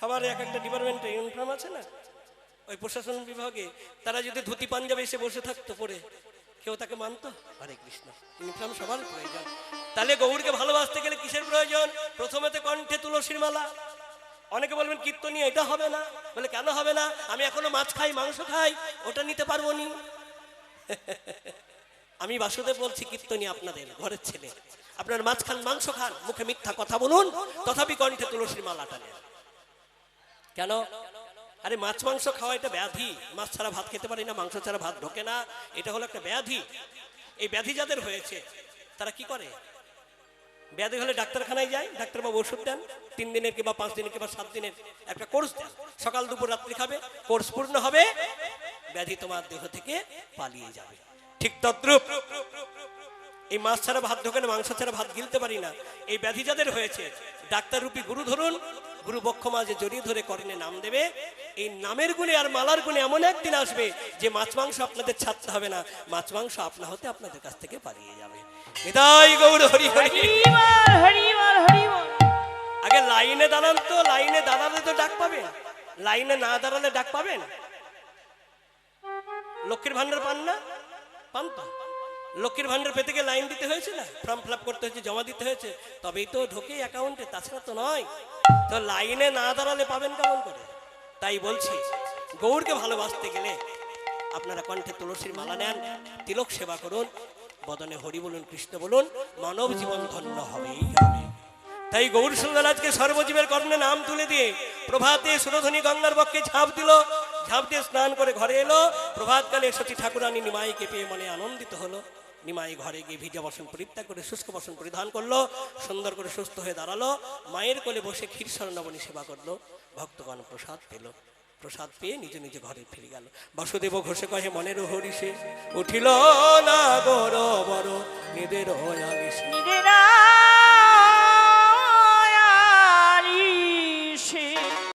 সবার এক একটা ডিপার্টমেন্টে ইউনিফর্ম আছে না, ওই প্রশাসন বিভাগে তারা যদি ধুতি পাঞ্জাবি এসে বসে থাকতো পরে, কেউ তাকে মানতো? হরে কৃষ্ণ, ইউনিফর্ম সবার প্রয়োজন। তাহলে গৌরকে ভালোবাসতে গেলে কিসের প্রয়োজন? প্রথমেতে কণ্ঠে তুলসীর মালা। অনেকে বলবেন কীর্তনীয় এটা হবে না, বলে কেন হবে না? আমি এখনো মাছ খাই, মাংস খাই, ওটা নিতে পারবো নি। আমি বাসুদেব বলছি, কীর্তনীয় আপনাদের ঘরের ছেলে, আপনার মাছ খান, মাংস খান, মুখে মিথ্যা কথা বলুন, তথাপি কণ্ঠে তুলসীর মালাটা নেন। কেন? আরে মাছ মাংস খাওয়া এটা ব্যাধি। মাছ ছাড়া ভাত খেতে পারি না, মাংস ছাড়া ভাত ঢোকে না, এটা হলো একটা ব্যাধি। এই ব্যাধি যাদের হয়েছে তারা কি করে? ব্যাধি হলে ডাক্তারখানায় যায়, ডাক্তারবাবু ওষুধ দেন, 3 দিনের কিংবা 5 দিনের কিংবা 7 দিনের একটা কোর্স দেন, সকাল দুপুর রাত্রি খাবে, কোর্স পূর্ণ হবে, ব্যাধি তোমার দেহ থেকে পালিয়ে যাবে। ঠিক তদ্রূপ এই মাছ ছাড়া ভাত ঢোকে না, মাংস ছাড়া ভাত গিলতে পারি না, এই ব্যাধি যাদের হয়েছে, ডাক্তার রূপী গুরু ধরুন, গুরু বক্ষ মাঝে জড়িয়ে ধরে কর্ণে নাম দেবে। এই নামের গুণে আর মালার গুণে এমন একদিন আসবে যে মাছ মাংস আপনাদের ছাড়তে হবে না, মাছ মাংস আপনা হতে আপনাদের কাছ থেকে পালিয়ে যাবে। নিতাই গৌর হরি হরি। আগে লাইনে দাঁড়ান তো, লাইনে দাঁড়ালে তো ডাক পাবেন, লাইনে না দাঁড়ালে ডাক পাবেন? লক্ষ্মীর ভান্ডার পান না? পান তো। লক্ষ্মীর ভান্ডার পেতে গিয়ে লাইন দিতে হয়েছে না, ফর্ম ফিল আপ করতে হয়েছে, জমা দিতে হয়েছে, তবেই তো ঢোকে অ্যাকাউন্টে, তাছাড়া তো নয়। তো লাইনে না দাঁড়ালে পাবেন কেমন করে? তাই বলছি, গৌরকে ভালোবাসতে গেলে আপনারা কণ্ঠে তুলসীর মালা নেন, তিলক সেবা করুন, বদনে হরি বলুন, কৃষ্ণ বলুন, মানব জীবন ধন্য হবেই হবে। তাই গৌর সুন্দর আজকে সর্বজীবের কর্ণে নাম তুলে দিয়ে প্রভাতে সুরধ্বনি গঙ্গার বক্ষে ঝাঁপ দিল, ঝাঁপ দিয়ে স্নান করে ঘরে এলো। প্রভাতকালে সতী ঠাকুরানী নিমাইকে পেয়ে মনে আনন্দিত হলো। নিমাই ঘরে গিয়ে ভিজা বসন পরিত্যাগ করে শুষ্ক বসন পরিধান করলো, সুন্দর করে সুস্থ হয়ে দাঁড়ালো, মায়ের কোলে বসে ক্ষীর স্বর্ণবনী সেবা করলো। ভক্তগণ প্রসাদ পেল, প্রসাদ পেয়ে নিজ নিজ ঘরে ফিরে গেল। বাসুদেব ঘোষে কহে মনের হরিষে উঠিল না গৌর বড় নিদের